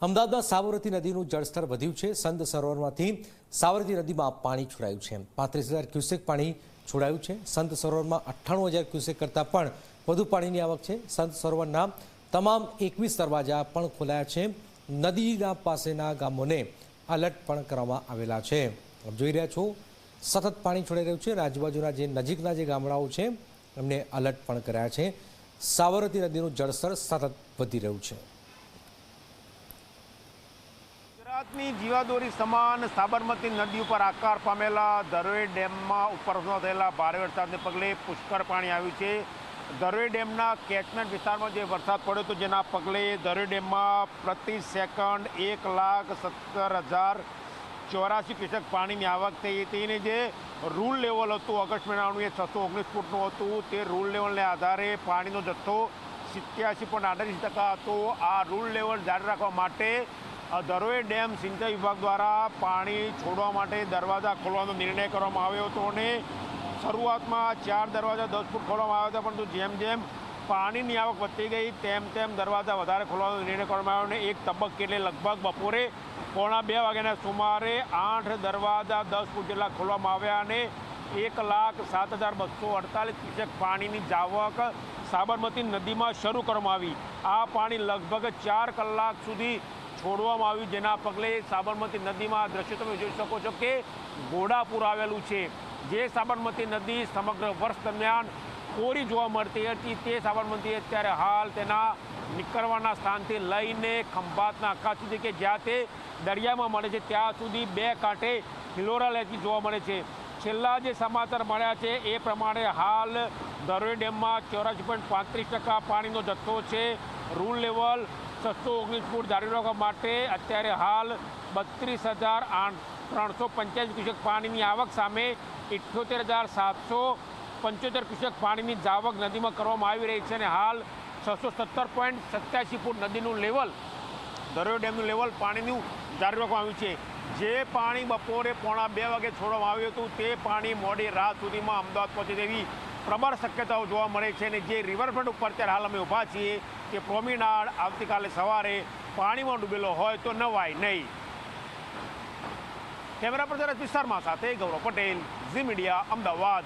અમદાવાદમાં સાબરમતી નદીનું જળસ્તર વધ્યું છે। સંત સરોવરમાંથી સાબરમતી નદીમાં પાણી છોડાયું છે। 35,000 ક્યુસેક પાણી છોડાયું છે। સંત સરોવરમાં 98,000 ક્યુસેક કરતાં પણ વધુ પાણીની આવક છે। સંત સરોવરના તમામ 21 દરવાજા પણ ખોલાયા છે। નદીના પાસેના ગામોને એલર્ટ પણ કરવામાં આવેલા છે। આપ જોઈ રહ્યા છો સતત પાણી છોડાઈ રહ્યું છે। આજુબાજુના જે નજીકના જે ગામડાઓ છે એમને એલર્ટ પણ કર્યા છે। સાબરમતી નદીનું જળસ્તર સતત વધી રહ્યું છે। ગુજરાતની જીવાદોરી સમાન સાબરમતી નદી ઉપર આકાર પામેલા ધરોઈ ડેમમાં ઉપરનો થયેલા ભારે વરસાદને પગલે પુષ્કળ પાણી આવ્યું છે। ધરોઈ ડેમના કેચમેન્ટ વિસ્તારમાં જે વરસાદ પડ્યો હતો જેના પગલે ધરોઈ ડેમમાં પ્રતિ સેકન્ડ 1,17,084 ક્યુસેક પાણીની આવક થઈ હતી। અને જે રૂલ લેવલ હતું ઓગસ્ટ મહિનાનું એ 619 ફૂટનું હતું। તે રૂલ લેવલને આધારે પાણીનો જથ્થો 87.38% હતો। આ રૂલ લેવલ જાળવી રાખવા માટે ધરોઈ ડેમ સિંચાઈ વિભાગ દ્વારા પાણી છોડવા માટે દરવાજા ખોલવાનો નિર્ણય કરવામાં આવ્યો હતો। અને શરૂઆતમાં 4 દરવાજા 10 ફૂટ ખોલવામાં આવ્યા હતા, પરંતુ જેમ જેમ પાણીની આવક વધતી ગઈ તેમ તેમ દરવાજા વધારે ખોલવાનો નિર્ણય કરવામાં આવ્યો। અને એક તબક્કે એટલે લગભગ બપોરે 1:45 વાગ્યાના સુમારે 8 દરવાજા 10 ફૂટ જેટલા ખોલવામાં આવ્યા અને 1,07,248 ક્યુસેક પાણીની જાવક સાબરમતી નદીમાં શરૂ કરવામાં આવી। આ પાણી લગભગ 4 કલાક સુધી છોડવામાં આવ્યું, જેના પગલે સાબરમતી નદીમાં દ્રશ્યો તમે જોઈ શકો છો કે ઘોડાપૂર આવેલું છે। જે સાબરમતી નદી સમગ્ર વર્ષ દરમિયાન કોરી જોવા મળતી હતી તે સાબરમતી અત્યારે હાલ તેના નીકળવાના સ્થાનથી લઈને ખંભાતના અખાત સુધી કે જ્યાં તે દરિયામાં મળે છે ત્યાં સુધી 2 કાંઠે હિલોરા લહેરતી જોવા મળે છે। છેલ્લા જે સમાચાર મળ્યા છે એ પ્રમાણે હાલ ધરોઈ ડેમમાં 84.35% પાણીનો જથ્થો છે। રૂલ લેવલ 619 ફૂટ જાળવી રાખવા માટે અત્યારે હાલ 32,385 ક્યુસેક પાણીની આવક સામે 78,775 ક્યુસેક પાણીની જાવક નદીમાં કરવામાં આવી રહી છે। અને હાલ 617.87 ફૂટ નદીનું લેવલ ધરોઈ ડેમનું લેવલ પાણીનું જાળવી રાખવામાં આવ્યું છે। જે પાણી બપોરે 1:45 વાગે છોડવામાં આવ્યું હતું તે પાણી મોડી રાત સુધીમાં અમદાવાદ પહોંચે તેવી પ્રબળ શક્યતાઓ જોવા મળે છે। અને જે રિવરફ્રન્ટ ઉપર અત્યારે હાલ અમે ઊભા છીએ કે પ્રોમિનાડ આવતીકાલે સવારે પાણીમાં ડૂબેલો હોય તો નવાય નહીં। કેમેરા પર્સન વિસ્તારમાં સાથે ગૌરવ પટેલ, ઝી મીડિયા, અમદાવાદ।